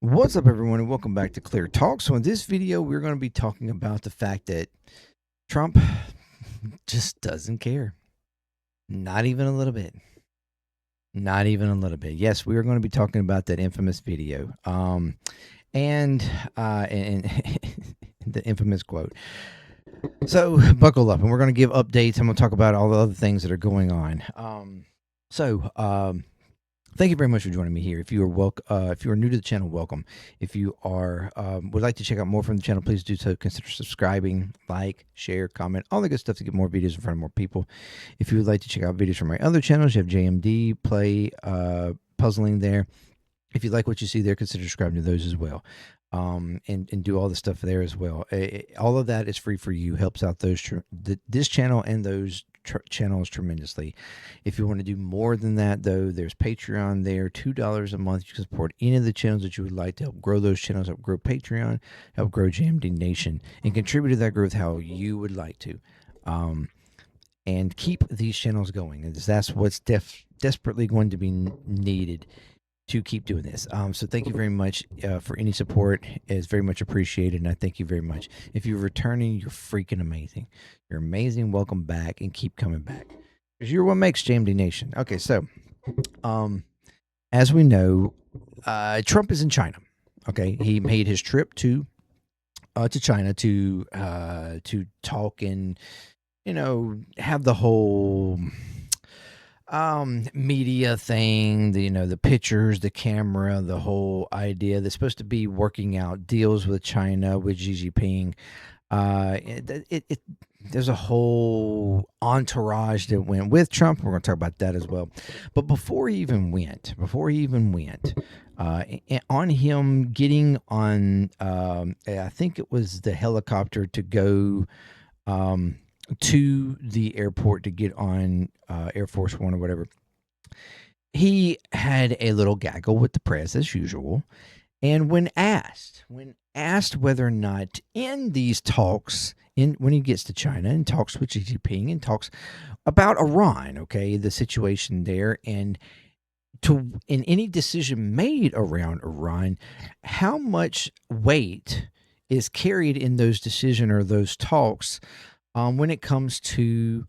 What's up, everyone, and welcome back to Clear Talk. So in this video, we're going to be talking about the fact that Trump just doesn't care. Not even a little bit. Not even a little bit. Yes, we are going to be talking about that infamous video. And the infamous quote. So buckle up, and we're going to give updates. I'm going to talk about all the other things that are going on. Thank you very much for joining me here. If you are new to the channel, welcome. If you are would like to check out more from the channel, please do so. Consider subscribing, like, share, comment, all the good stuff to get more videos in front of more people. If you would like to check out videos from my other channels, you have JMDPLAY puzzling there. If you like what you see there, consider subscribing to those as well. And do all the stuff there as well. All of that is free for you. Helps out this channel and those channels tremendously. If you want to do more than that, though, there's Patreon there. $2 a month. You can support any of the channels that you would like to help grow those channels, help grow Patreon, help grow JMD Nation, and contribute to that growth how you would like to. And keep these channels going. That's what's desperately going to be needed to keep doing this. So thank you very much for any support. It's very much appreciated, and I thank you very much. If you're returning, you're freaking amazing. You're amazing. Welcome back, and keep coming back, because you're what makes JMD Nation. Okay, so as we know, Trump is in China. Okay, he made his trip to China to talk and have the whole media thing, the pictures, the camera, the whole idea. They're supposed to be working out deals with China, with Xi Jinping. There's a whole entourage that went with Trump. We're going to talk about that as well. But before he even went, on him getting on, I think it was the helicopter to go to the airport to get on Air Force One or whatever, he had a little gaggle with the press as usual. And when asked whether or not in these talks, when he gets to China and talks with Xi Jinping and talks about Iran, okay, the situation there, and in any decision made around Iran, how much weight is carried in those decisions or those talks when it comes to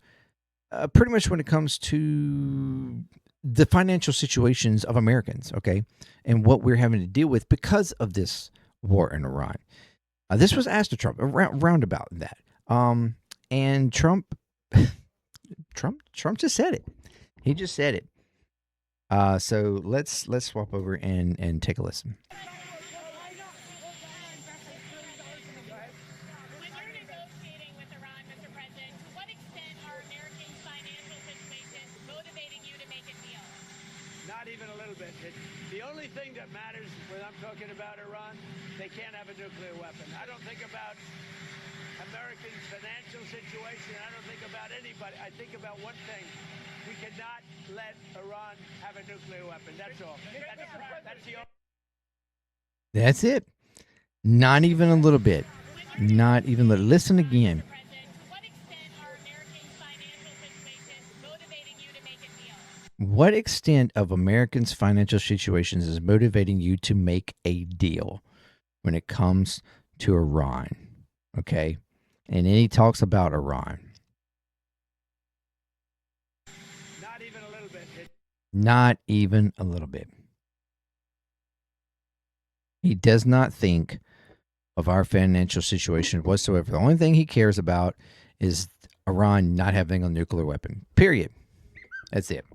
pretty much when it comes to the financial situations of Americans, okay, and what we're having to deal with because of this war in Iran. This was asked to Trump around about that, and Trump just said it. He just said it. So let's swap over and take a listen. Not even a little bit. The only thing that matters when I'm talking about Iran, they can't have a nuclear weapon. I don't think about Americans' financial situation. I don't think about anybody. I think about one thing. We cannot let Iran have a nuclear weapon. That's all. That's the only. That's it. Not even a little bit. Not even a little. Listen again. What extent of Americans' financial situations is motivating you to make a deal when it comes to Iran? Okay. And then he talks about Iran. Not even a little bit. Not even a little bit. He does not think of our financial situation whatsoever. The only thing he cares about is Iran not having a nuclear weapon. Period. That's it.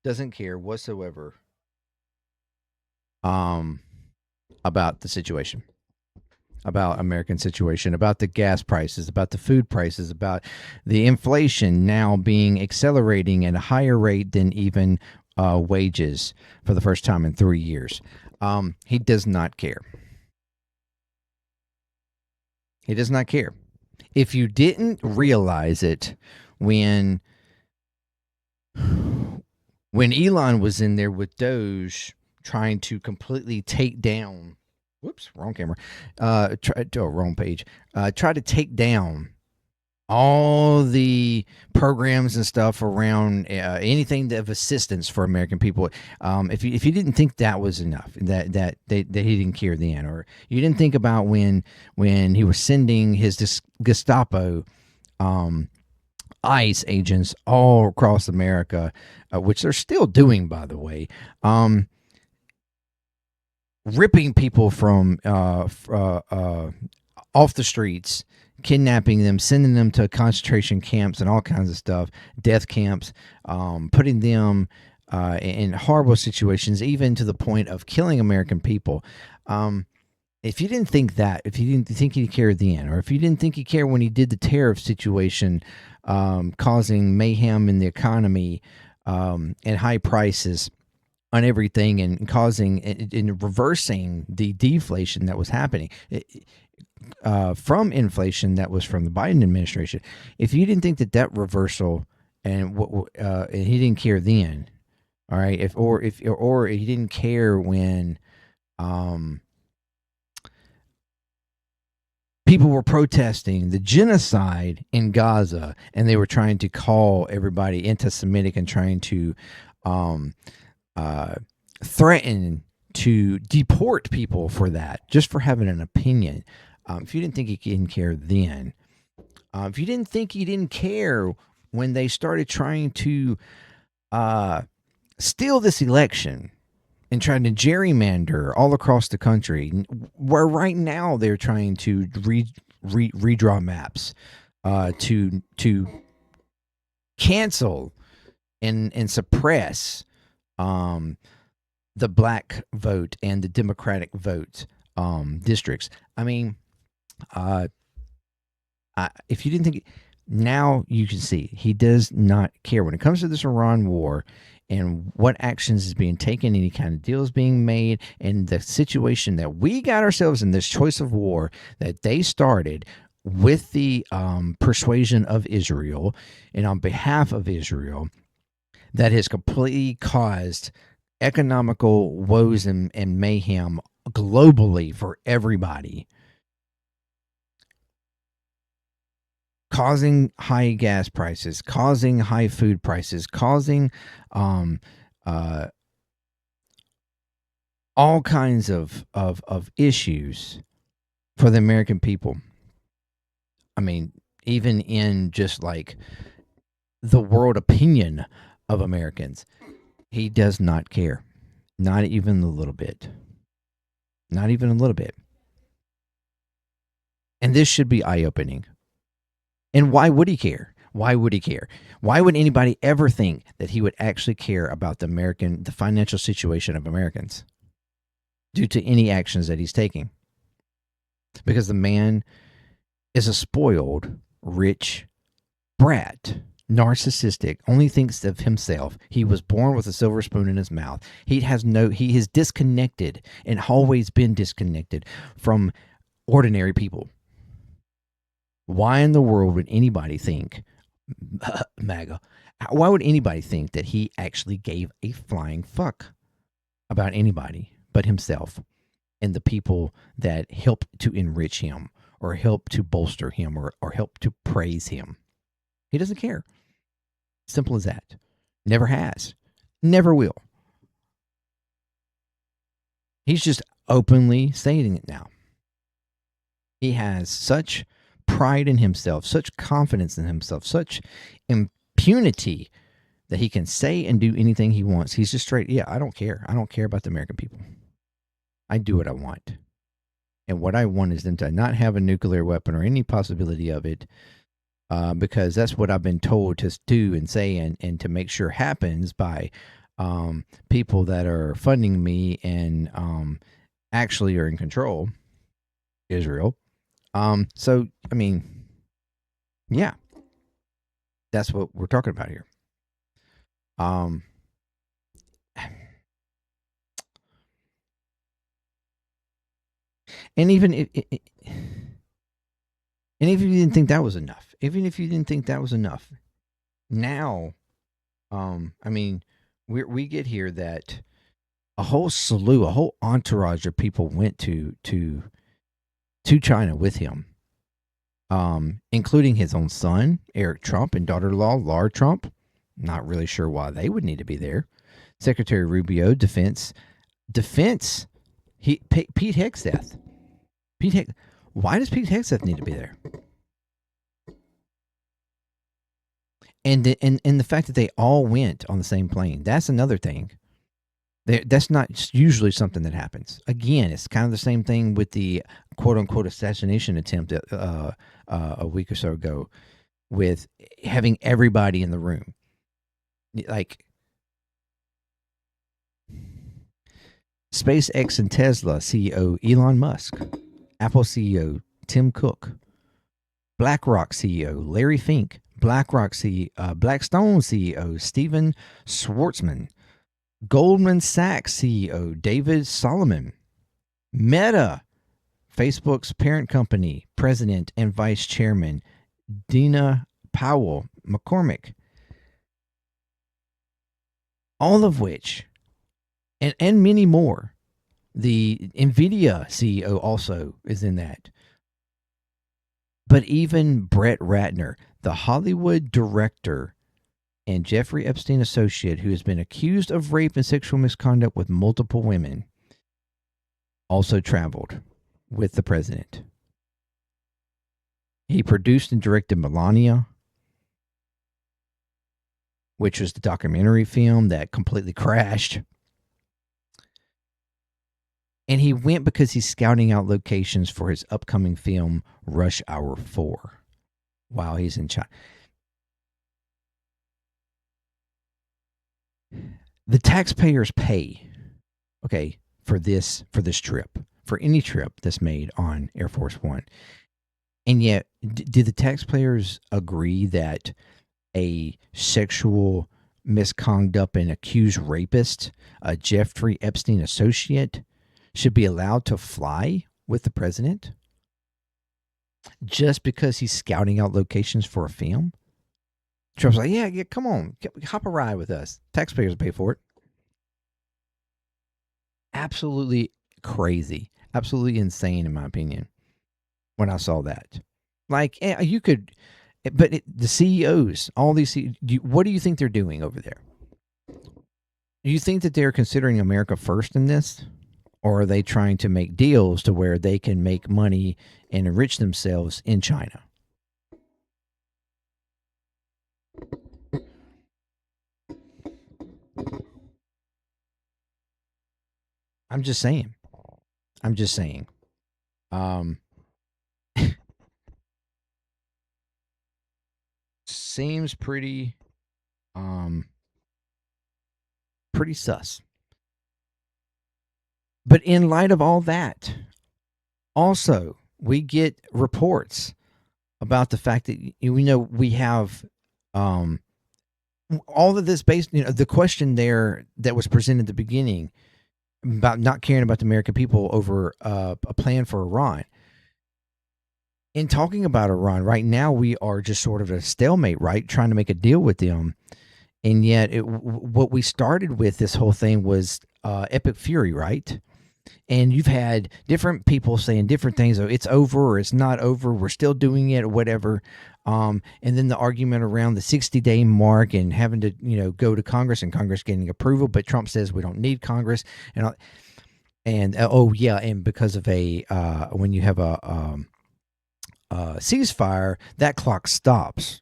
Doesn't care whatsoever about the situation, about American situation, about the gas prices, about the food prices, about the inflation now being accelerating at a higher rate than even wages for the first time in 3 years. He does not care. He does not care. If you didn't realize it when Elon was in there with Doge trying to completely take down, whoops, wrong camera, wrong page, try to take down all the programs and stuff around anything of assistance for American people. If you didn't think that was enough, that he didn't care then, or you didn't think about when he was sending his Gestapo ICE agents all across America, which they're still doing, by the way, ripping people from off the streets, kidnapping them, sending them to concentration camps and all kinds of stuff, death camps, putting them in horrible situations, even to the point of killing American people. If you didn't think that, if you didn't think he cared then, or if you didn't think he cared when he did the tariff situation, causing mayhem in the economy and high prices on everything and causing and reversing the deflation that was happening from inflation that was from the Biden administration. If you didn't think that reversal and he didn't care then, all right, or he didn't care when people were protesting the genocide in Gaza and they were trying to call everybody anti-Semitic and trying to threaten to deport people for that, just for having an opinion. If you didn't think he didn't care then, if you didn't think he didn't care when they started trying to steal this election and trying to gerrymander all across the country, where right now they're trying to redraw maps to cancel and suppress the black vote and the Democratic vote districts. I mean, if you didn't think, now you can see he does not care when it comes to this Iran war and what actions is being taken, any kind of deals being made, and the situation that we got ourselves in, this choice of war that they started with the persuasion of Israel and on behalf of Israel, that has completely caused economical woes and mayhem globally for everybody, causing high gas prices, causing high food prices, causing all kinds of issues for the American people. I mean, even in just like the world opinion of Americans, he does not care. Not even a little bit. Not even a little bit. And this should be eye-opening. And why would he care? Why would he care? Why would anybody ever think that he would actually care about the financial situation of Americans due to any actions that he's taking? Because the man is a spoiled, rich brat, narcissistic, only thinks of himself. He was born with a silver spoon in his mouth. He is disconnected and always been disconnected from ordinary people. Why in the world would anybody think, MAGA, why would anybody think that he actually gave a flying fuck about anybody but himself and the people that help to enrich him or help to bolster him or help to praise him? He doesn't care. Simple as that. Never has. Never will. He's just openly stating it now. He has such pride in himself, such confidence in himself, such impunity that he can say and do anything he wants. He's just straight, yeah, I don't care. I don't care about the American people. I do what I want. And what I want is them to not have a nuclear weapon or any possibility of it, because that's what I've been told to do and say and to make sure happens by people that are funding me and actually are in control, Israel. So, I mean, yeah, that's what we're talking about here. And even if you didn't think that was enough, now, I mean, we get here that a whole entourage of people went to China with him including his own son, Eric Trump, and daughter-in-law, Laura Trump. Not really sure why they would need to be there. Secretary Rubio, defense. Pete Hegseth. Why does Pete Hegseth need to be there? And the fact that they all went on the same plane, that's another thing. That's not usually something that happens. Again, it's kind of the same thing with the quote-unquote assassination attempt a week or so ago with having everybody in the room. Like SpaceX and Tesla CEO Elon Musk, Apple CEO Tim Cook, BlackRock CEO Larry Fink, Blackstone CEO Steven Schwartzman, Goldman Sachs CEO David Solomon, Meta, Facebook's parent company, president and vice chairman Dina Powell McCormick, all of which, and many more. The NVIDIA CEO also is in that. But even Brett Ratner, the Hollywood director and Jeffrey Epstein associate who has been accused of rape and sexual misconduct with multiple women, also traveled with the president. He produced and directed Melania, which was the documentary film that completely crashed. And he went because he's scouting out locations for his upcoming film, Rush Hour 4, while he's in China. The taxpayers pay, okay, for this trip, for any trip that's made on Air Force One. And yet, did the taxpayers agree that a sexual misconduct and accused rapist, a Jeffrey Epstein associate, should be allowed to fly with the president just because he's scouting out locations for a film? Trump's like, yeah, come on, hop a ride with us. Taxpayers pay for it. Absolutely crazy. Absolutely insane, in my opinion, when I saw that. Like, you could, but the CEOs, all these, what do you think they're doing over there? Do you think that they're considering America first in this? Or are they trying to make deals to where they can make money and enrich themselves in China? I'm just saying. Seems pretty sus. But in light of all that, also, we get reports about the fact that we have all of this based, the question there that was presented at the beginning about not caring about the American people over a plan for Iran. In talking about Iran, right now we are just sort of a stalemate, right? Trying to make a deal with them. And yet what we started with this whole thing was epic fury, right? And you've had different people saying different things. Oh, it's over or it's not over. We're still doing it or whatever. And then the argument around the 60-day mark and having to, go to Congress and Congress getting approval. But Trump says we don't need Congress. And because of when you have a ceasefire, that clock stops.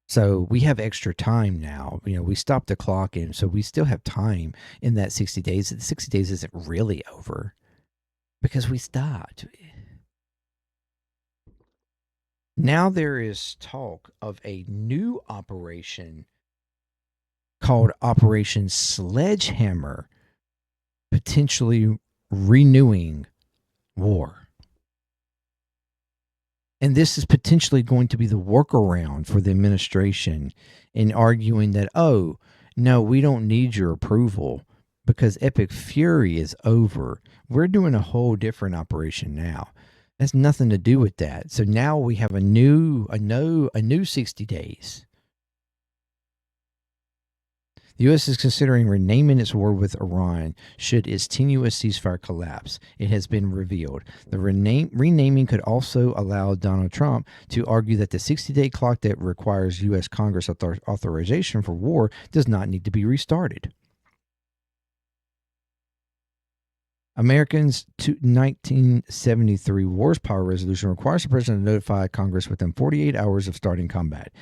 So we have extra time now. We stopped the clock, and so we still have time in that 60 days. The 60 days isn't really over because we stopped. Now there is talk of a new operation called Operation Sledgehammer, potentially renewing war. And this is potentially going to be the workaround for the administration in arguing that, oh, no, we don't need your approval because Epic Fury is over. We're doing a whole different operation now. That's nothing to do with that. So now we have a new 60 days. The U.S. is considering renaming its war with Iran should its tenuous ceasefire collapse. It has been revealed. The renaming could also allow Donald Trump to argue that the 60-day clock that requires U.S. Congress authorization for war does not need to be restarted. Americans' 1973 Wars Power Resolution requires the president to notify Congress within 48 hours of starting combat.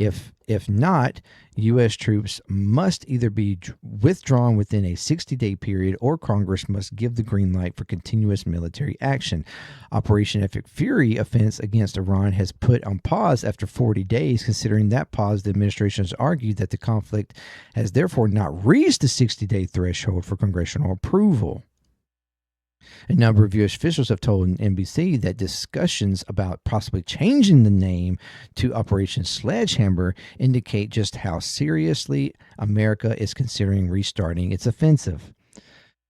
If not, U.S. troops must either be withdrawn within a 60-day period or Congress must give the green light for continuous military action. Operation Epic Fury offense against Iran has put on pause after 40 days. Considering that pause, the administration has argued that the conflict has therefore not reached the 60-day threshold for congressional approval. A number of U.S. officials have told NBC that discussions about possibly changing the name to Operation Sledgehammer indicate just how seriously America is considering restarting its offensive.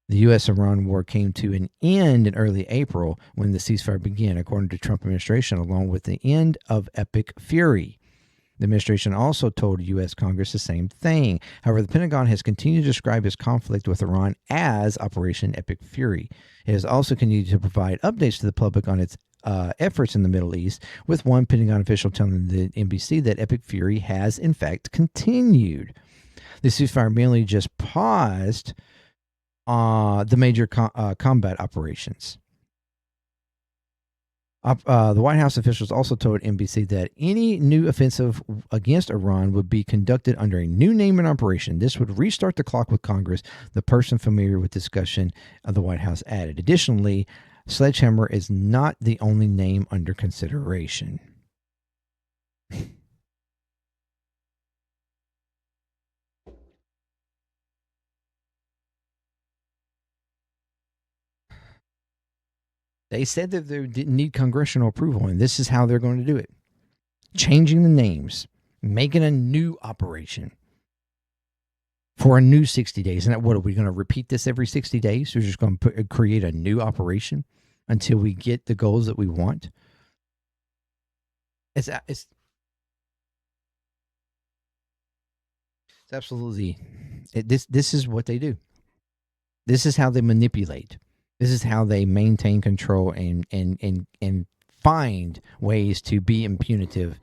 The U.S.-Iran war came to an end in early April when the ceasefire began, according to the Trump administration, along with the end of Epic Fury. The administration also told U.S. Congress the same thing. However, the Pentagon has continued to describe its conflict with Iran as Operation Epic Fury. It has also continued to provide updates to the public on its efforts in the Middle East, with one Pentagon official telling the NBC that Epic Fury has, in fact, continued. The ceasefire merely just paused the major combat operations. The White House officials also told NBC that any new offensive against Iran would be conducted under a new name and operation. This would restart the clock with Congress, the person familiar with discussion of the White House added. Additionally, Sledgehammer is not the only name under consideration. They said that they didn't need congressional approval, and this is how they're going to do it. Changing the names, making a new operation for a new 60 days. And what, are we going to repeat this every 60 days? We're just going to create a new operation until we get the goals that we want? It's absolutely, this is what they do. This is how they manipulate. This is how they maintain control and find ways to be impunitive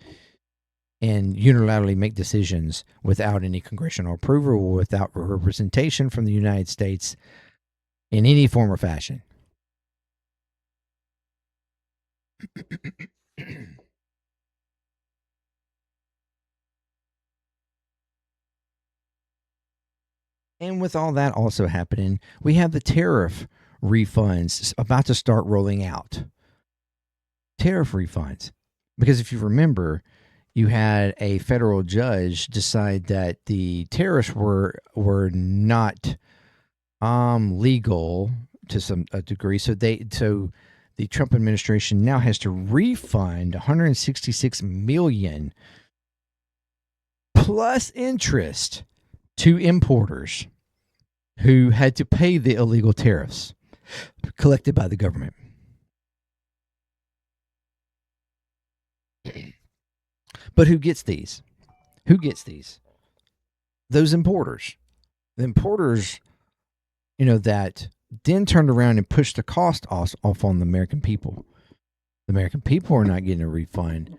and unilaterally make decisions without any congressional approval or without representation from the United States in any form or fashion. And with all that also happening, we have the tariff refunds about to start rolling out. Tariff refunds. Because if you remember, you had a federal judge decide that the tariffs were not legal to some degree. So the Trump administration now has to refund $166 million plus interest to importers who had to pay the illegal tariffs collected by the government. But who gets these? Those importers. The importers, that then turned around and pushed the cost off on the American people. The American people are not getting a refund.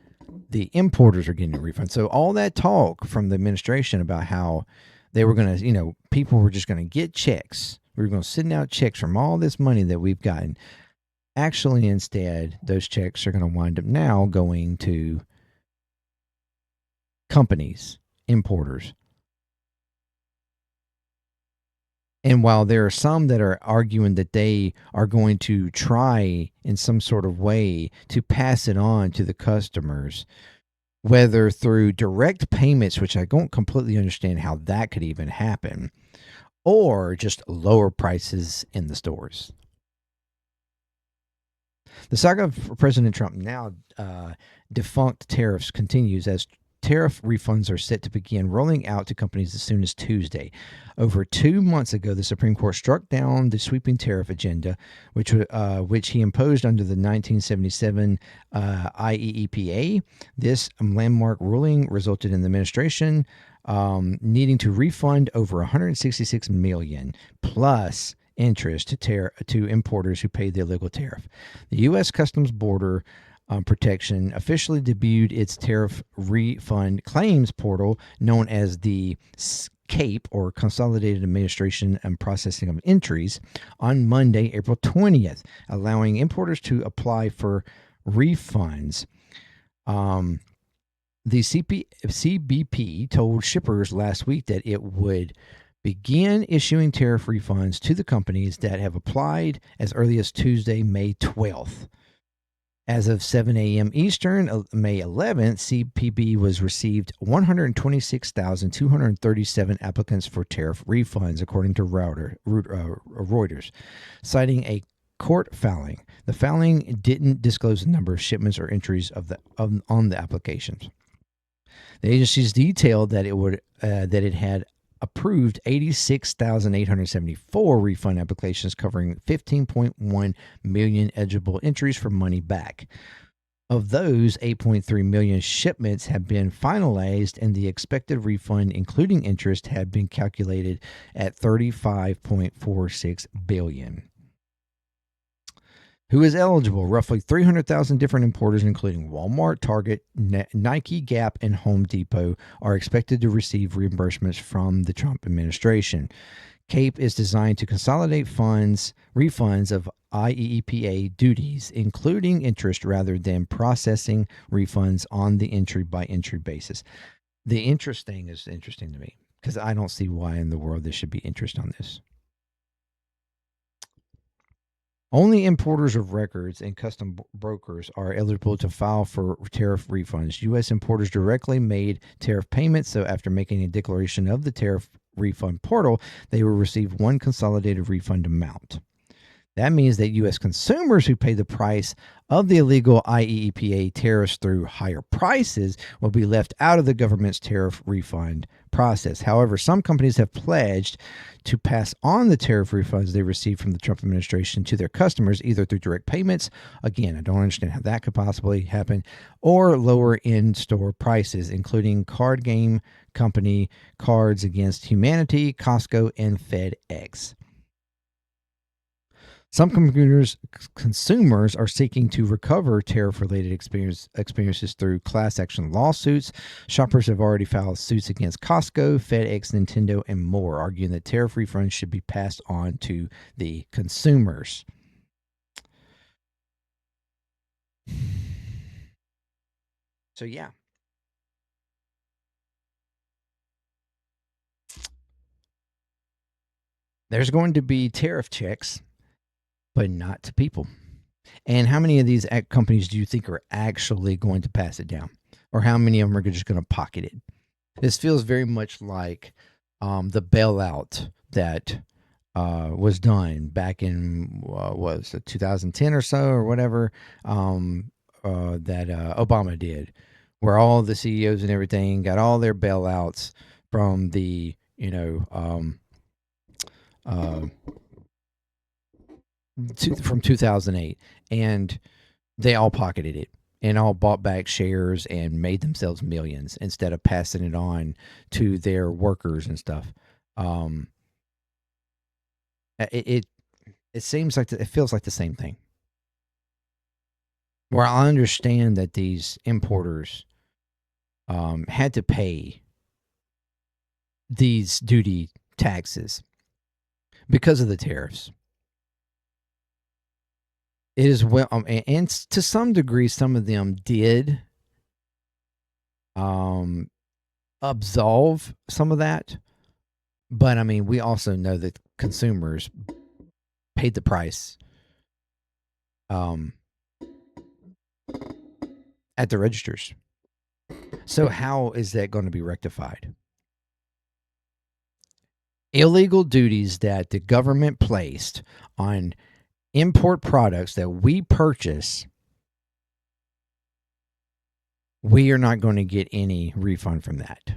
The importers are getting a refund. So all that talk from the administration about how they were going to, people were just going to get checks. We were going to send out checks from all this money that we've gotten. Actually, instead, those checks are going to wind up now going to companies, importers. And while there are some that are arguing that they are going to try in some sort of way to pass it on to the customers, whether through direct payments, which I don't completely understand how that could even happen, or just lower prices in the stores. The saga of President Trump now defunct tariffs continues as tariff refunds are set to begin rolling out to companies as soon as Tuesday. Over 2 months ago, the Supreme Court struck down the sweeping tariff agenda, which he imposed under the 1977 IEEPA. This landmark ruling resulted in the administration needing to refund over 166 million plus interest to importers who paid the illegal tariff. The U.S. Customs Border Protection officially debuted its tariff refund claims portal known as the CAPE, or Consolidated Administration and Processing of Entries, on Monday, April 20th, allowing importers to apply for refunds. The CBP told shippers last week that it would begin issuing tariff refunds to the companies that have applied as early as Tuesday, May 12th. As of 7 a.m. Eastern, May 11th, CBP was received 126,237 applicants for tariff refunds, according to Reuters, citing a court filing. The filing didn't disclose the number of shipments or entries on the applications. The agencies detailed that it had approved 86,874 refund applications covering 15.1 million eligible entries for money back. Of those, 8.3 million shipments have been finalized, and the expected refund, including interest, had been calculated at $35.46 billion. Who is eligible? Roughly 300,000 different importers, including Walmart, Target, Nike, Gap, and Home Depot, are expected to receive reimbursements from the Trump administration. CAPE is designed to consolidate refunds of IEEPA duties, including interest, rather than processing refunds on the entry-by-entry basis. The interest thing is interesting to me because I don't see why in the world there should be interest on this. Only importers of records and custom brokers are eligible to file for tariff refunds. U.S. importers directly made tariff payments, so after making a declaration of the tariff refund portal, they will receive one consolidated refund amount. That means that U.S. consumers who pay the price of the illegal IEEPA tariffs through higher prices will be left out of the government's tariff refund process. However, some companies have pledged to pass on the tariff refunds they receive from the Trump administration to their customers, either through direct payments. Again, I don't understand how that could possibly happen, or lower in-store prices, including card game company Cards Against Humanity, Costco, and FedEx. Some consumers are seeking to recover tariff-related experiences through class action lawsuits. Shoppers have already filed suits against Costco, FedEx, Nintendo, and more, arguing that tariff refunds should be passed on to the consumers. So, yeah. There's going to be tariff checks, but not to people. And how many of these companies do you think are actually going to pass it down? Or how many of them are just going to pocket it? This feels very much like the bailout that was done back in, was it 2010 or so or whatever, that Obama did, where all the CEOs and everything got all their bailouts from the, from 2008, and they all pocketed it and all bought back shares and made themselves millions instead of passing it on to their workers and stuff. It seems like it feels like the same thing. Where I understand that these importers had to pay these duty taxes because of the tariffs. It is well, and to some degree, some of them did absolve some of that. But I mean, we also know that consumers paid the price at the registers. So how is that going to be rectified? Illegal duties that the government placed on import products that we purchase, we are not going to get any refund from that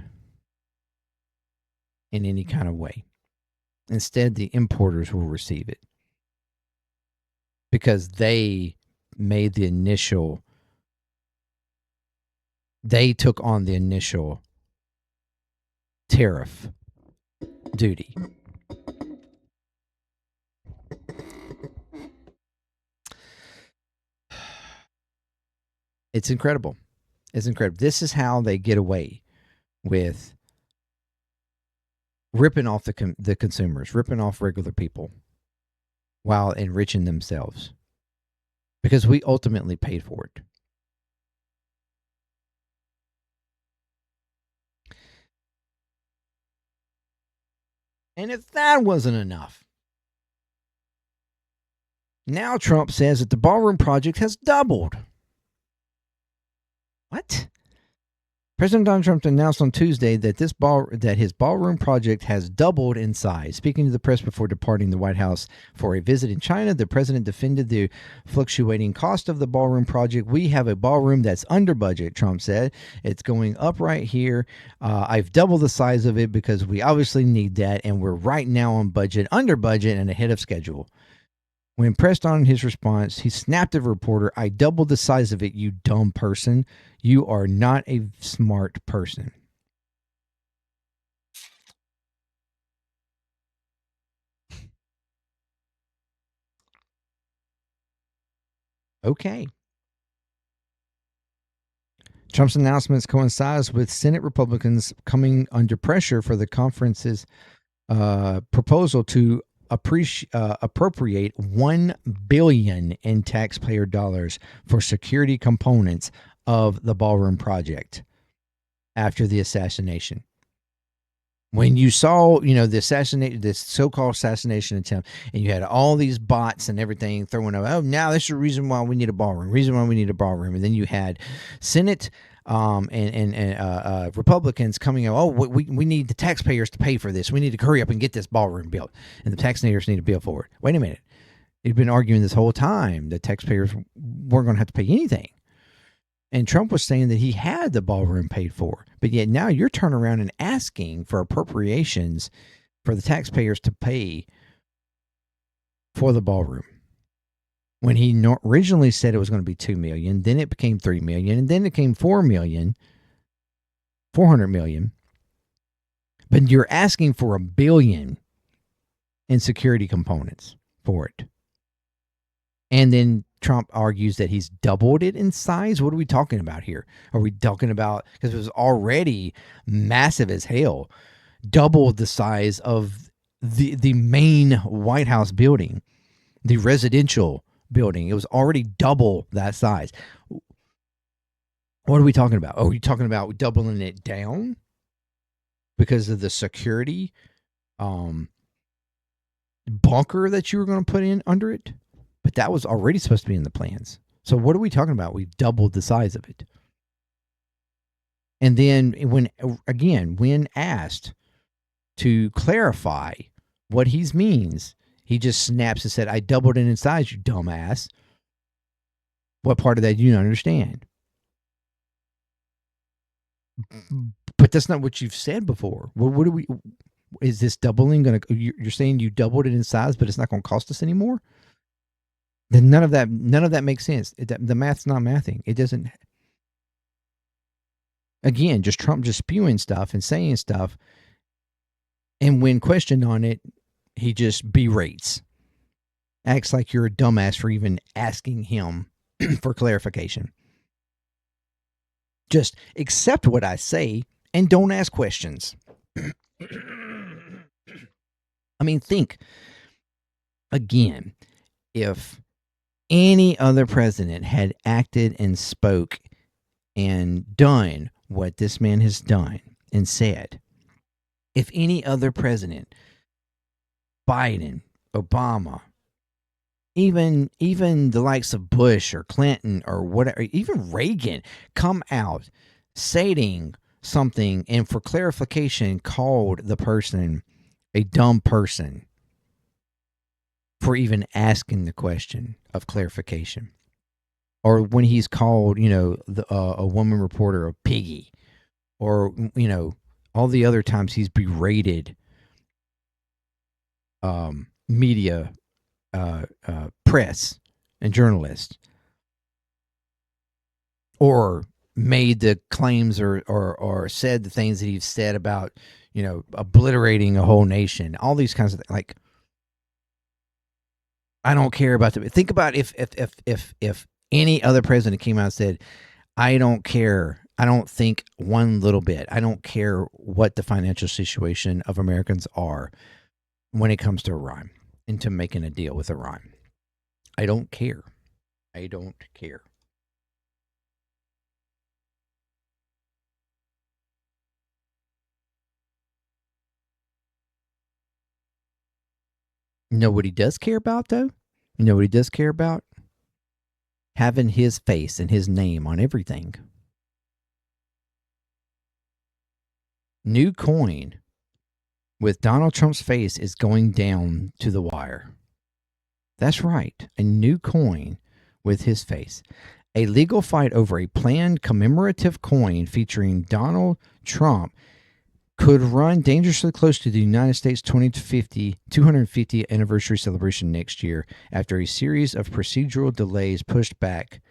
in any kind of way. Instead, the importers will receive it because they made the initial, they took on the initial tariff duty. It's incredible. It's incredible. This is how they get away with ripping off the consumers, ripping off regular people while enriching themselves, because we ultimately paid for it. And if that wasn't enough, now Trump says that the ballroom project has doubled. What? President Donald Trump announced on Tuesday that his ballroom project has doubled in size. Speaking to the press before departing the White House for a visit in China, the president defended the fluctuating cost of the ballroom project. We have a ballroom that's under budget, Trump said. It's going up right here. I've doubled the size of it because we obviously need that, and we're right now on budget, under budget, and ahead of schedule. When pressed on his response, he snapped at a reporter, I doubled the size of it, you dumb person. You are not a smart person. Okay. Trump's announcements coincides with Senate Republicans coming under pressure for the conference's proposal to appropriate $1 billion in taxpayer dollars for security components of the ballroom project after the assassination. When you saw, this so-called assassination attempt, and you had all these bots and everything throwing up, oh, now this is the reason why we need a ballroom, and then you had Senate and Republicans coming out, oh, we need the taxpayers to pay for this. We need to hurry up and get this ballroom built, and the taxpayers need to bill for it. Wait a minute. You've been arguing this whole time that taxpayers weren't going to have to pay anything. And Trump was saying that he had the ballroom paid for. But yet now you're turning around and asking for appropriations for the taxpayers to pay for the ballroom. When he originally said it was going to be $2 million, then it became $3 million, and then it became $400 million. But you're asking for $1 billion in security components for it. And then Trump argues that he's doubled it in size. What are we talking about here? Are we talking about, because it was already massive as hell, doubled the size of the main White House building, the residential building. It was already double that size. What are we talking about? Are we talking about doubling it down because of the security bunker that you were going to put in under it? But that was already supposed to be in the plans. So what are we talking about? We've doubled the size of it. And then when asked to clarify what he means, he just snaps and said, I doubled it in size, you dumbass. What part of that do you not understand? But that's not what you've said before. What do we? Is this doubling going to? You're saying you doubled it in size, but it's not going to cost us anymore? Then none of that makes sense. The math's not mathing. It doesn't. Again, just Trump just spewing stuff and saying stuff, and when questioned on it, he just berates, acts like you're a dumbass for even asking him for clarification. Just accept what I say and don't ask questions. I mean, think again, if any other president had acted and spoke and done what this man has done and said, if any other president, Biden, Obama, even the likes of Bush or Clinton or whatever, even Reagan, come out saying something and for clarification called the person a dumb person for even asking the question of clarification, or when he's called, a woman reporter a piggy, or all the other times he's berated media, press, and journalists, or made the claims or said the things that he's said about, obliterating a whole nation, all these kinds of things. Like, I don't care about the. Think about if any other president came out and said, I don't care. I don't think one little bit. I don't care what the financial situation of Americans are when it comes to Iran and to making a deal with Iran. I don't care. I don't care. You know what he does care about, though? You know what he does care about? Having his face and his name on everything. New coin with Donald Trump's face is going down to the wire. That's right, a new coin with his face. A legal fight over a planned commemorative coin featuring Donald Trump could run dangerously close to the United States 250th anniversary celebration next year after a series of procedural delays pushed back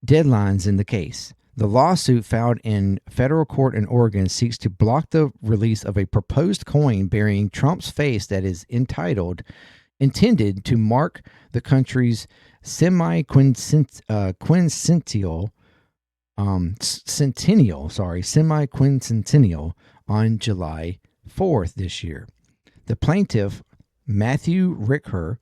deadlines in the case. The lawsuit filed in federal court in Oregon seeks to block the release of a proposed coin bearing Trump's face that is intended to mark the country's semi-quincentennial on July 4th this year. The plaintiff, Matthew Ricker,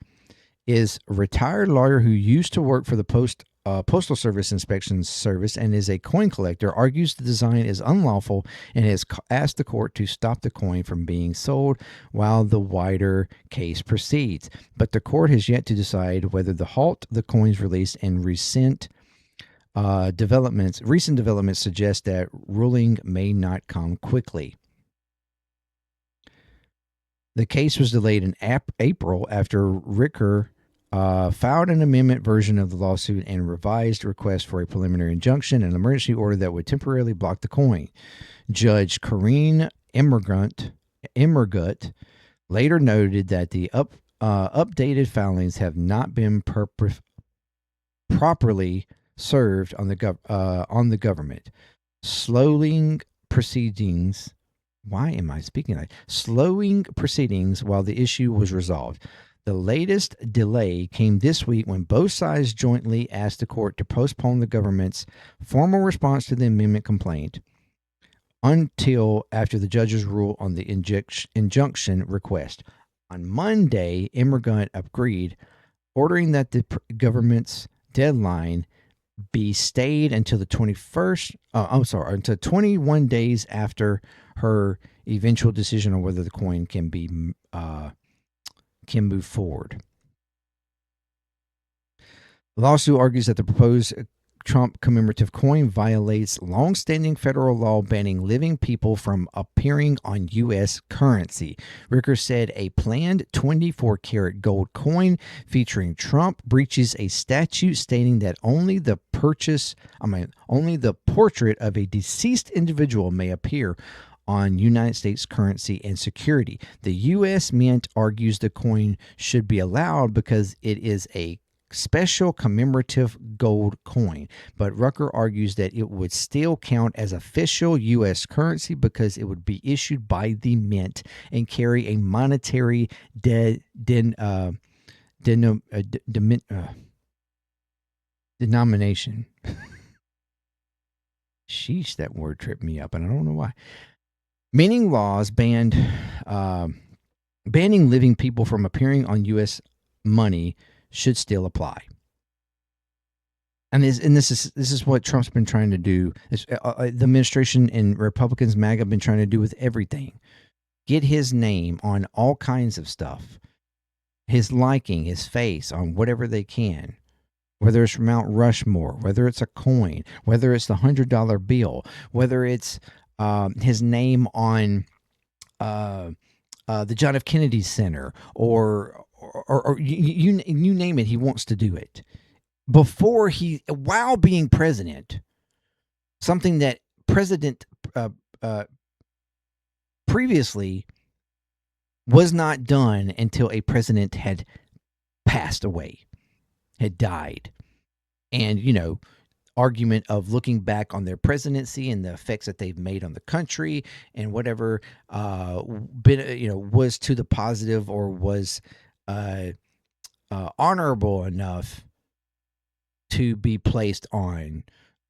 is a retired lawyer who used to work for the Postal Service Inspection Service and is a coin collector, argues the design is unlawful and has asked the court to stop the coin from being sold while the wider case proceeds. But the court has yet to decide whether to halt the coin's release, and recent developments suggest that ruling may not come quickly. The case was delayed in April after Ricker filed an amendment version of the lawsuit and revised request for a preliminary injunction, an emergency order that would temporarily block the coin. Judge Corrine Emergut later noted that the updated filings have not been properly served on the government, slowing proceedings. Why am I speaking like slowing proceedings while the issue was resolved? The latest delay came this week when both sides jointly asked the court to postpone the government's formal response to the amendment complaint until after the judge's rule on the injunction request. On Monday, Emergut agreed, ordering that the government's deadline be stayed until the 21st. Until 21 days after her eventual decision on whether the coin can move forward. The lawsuit argues that the proposed Trump commemorative coin violates longstanding federal law banning living people from appearing on U.S. currency. Ricker said a planned 24-karat gold coin featuring Trump breaches a statute stating that only the portrait of a deceased individual may appear on United States currency and security. The U.S. Mint argues the coin should be allowed because it is a special commemorative gold coin, but Rucker argues that it would still count as official U.S. currency because it would be issued by the mint and carry a monetary denomination. Sheesh, that word tripped me up, and I don't know why. Meaning laws banning living people from appearing on U.S. money should still apply. And this is what Trump's been trying to do. The administration and Republicans, MAGA, have been trying to do with everything. Get his name on all kinds of stuff. His liking, his face on whatever they can. Whether it's from Mount Rushmore, whether it's a coin, whether it's the $100 bill, whether it's his name on the John F. Kennedy Center, or you name it, he wants to do it. While being president, something that president previously was not done until a president had passed away, had died. and argument of looking back on their presidency and the effects that they've made on the country and whatever was to the positive or was uh, honorable enough to be placed on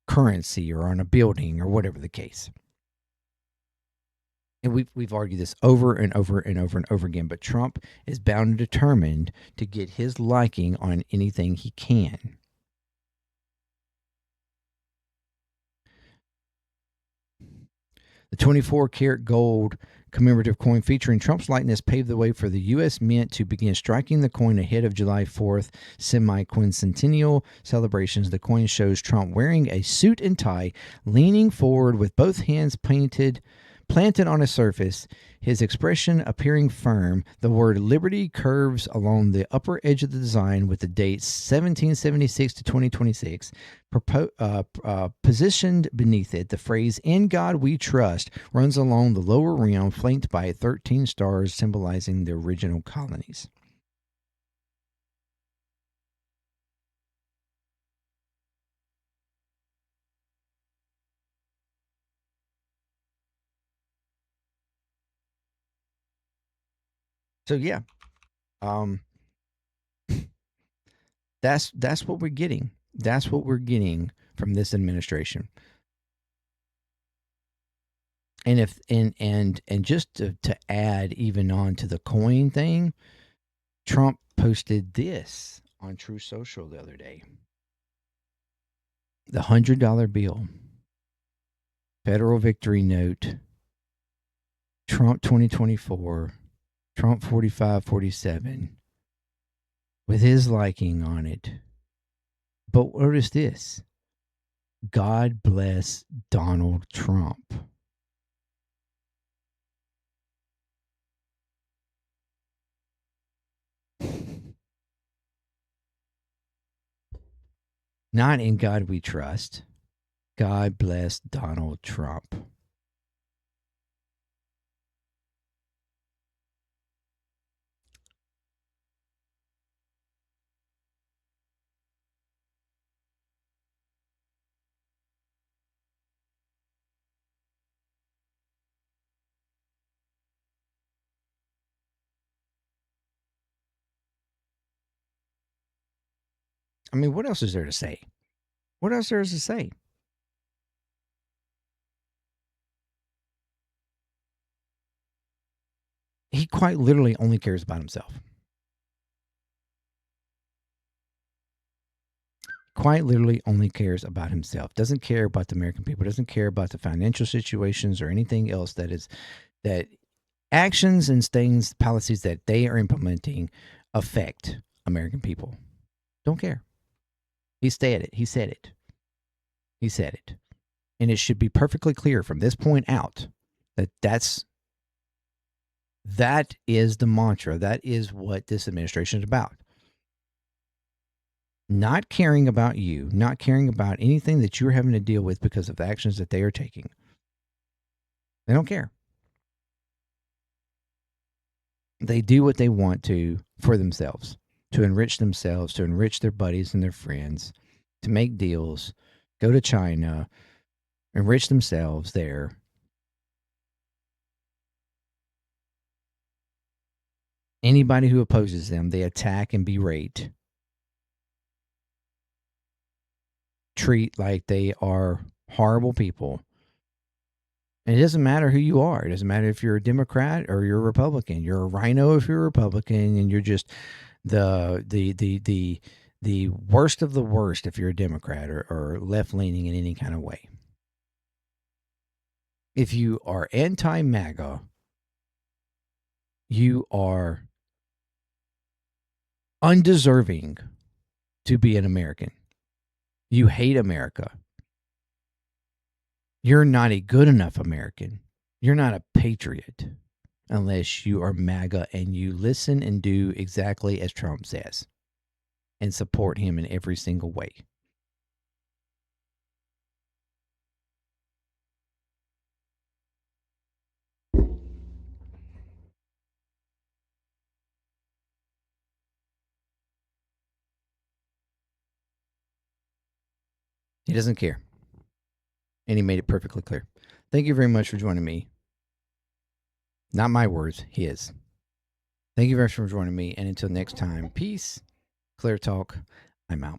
currency or on a building or whatever the case. And we've argued this over and over and over and over again, but Trump is bound and determined to get his liking on anything he can. The 24-karat gold commemorative coin featuring Trump's likeness paved the way for the U.S. Mint to begin striking the coin ahead of July 4th semi-quincentennial celebrations. The coin shows Trump wearing a suit and tie, leaning forward with both hands planted on a surface, his expression appearing firm. The word liberty curves along the upper edge of the design with the dates 1776 to 2026. Positioned beneath it, the phrase "In God We Trust" runs along the lower rim, flanked by 13 stars symbolizing the original colonies. So yeah, that's what we're getting. That's what we're getting from this administration. And if and just to add even on to the coin thing, Trump posted this on True Social the other day. The $100 bill, federal victory note, Trump 2024, Trump 4547, with his liking on it. But notice this: God bless Donald Trump. Not "In God We Trust." God bless Donald Trump. I mean, what else is there to say? What else there is to say? He quite literally only cares about himself. Quite literally only cares about himself. Doesn't care about the American people. Doesn't care about the financial situations or anything else that actions and things, policies that they are implementing affect American people. Don't care. He said it. He said it. He said it. And it should be perfectly clear from this point out that that is the mantra. That is what this administration is about. Not caring about you, not caring about anything that you're having to deal with because of the actions that they are taking. They don't care. They do what they want to for themselves, to enrich themselves, to enrich their buddies and their friends, to make deals, go to China, enrich themselves there. Anybody who opposes them, they attack and berate. Treat like they are horrible people. And it doesn't matter who you are. It doesn't matter if you're a Democrat or you're a Republican. You're a rhino if you're a Republican, and you're just the worst of the worst if you're a Democrat or left leaning in any kind of way. If you are anti-MAGA, you are undeserving to be an American. You hate America. You're not a good enough American. You're not a patriot unless you are MAGA and you listen and do exactly as Trump says and support him in every single way. He doesn't care. And he made it perfectly clear. Thank you very much for joining me. Not my words, his. Thank you very much for joining me. And until next time, peace. ClearTalk. I'm out.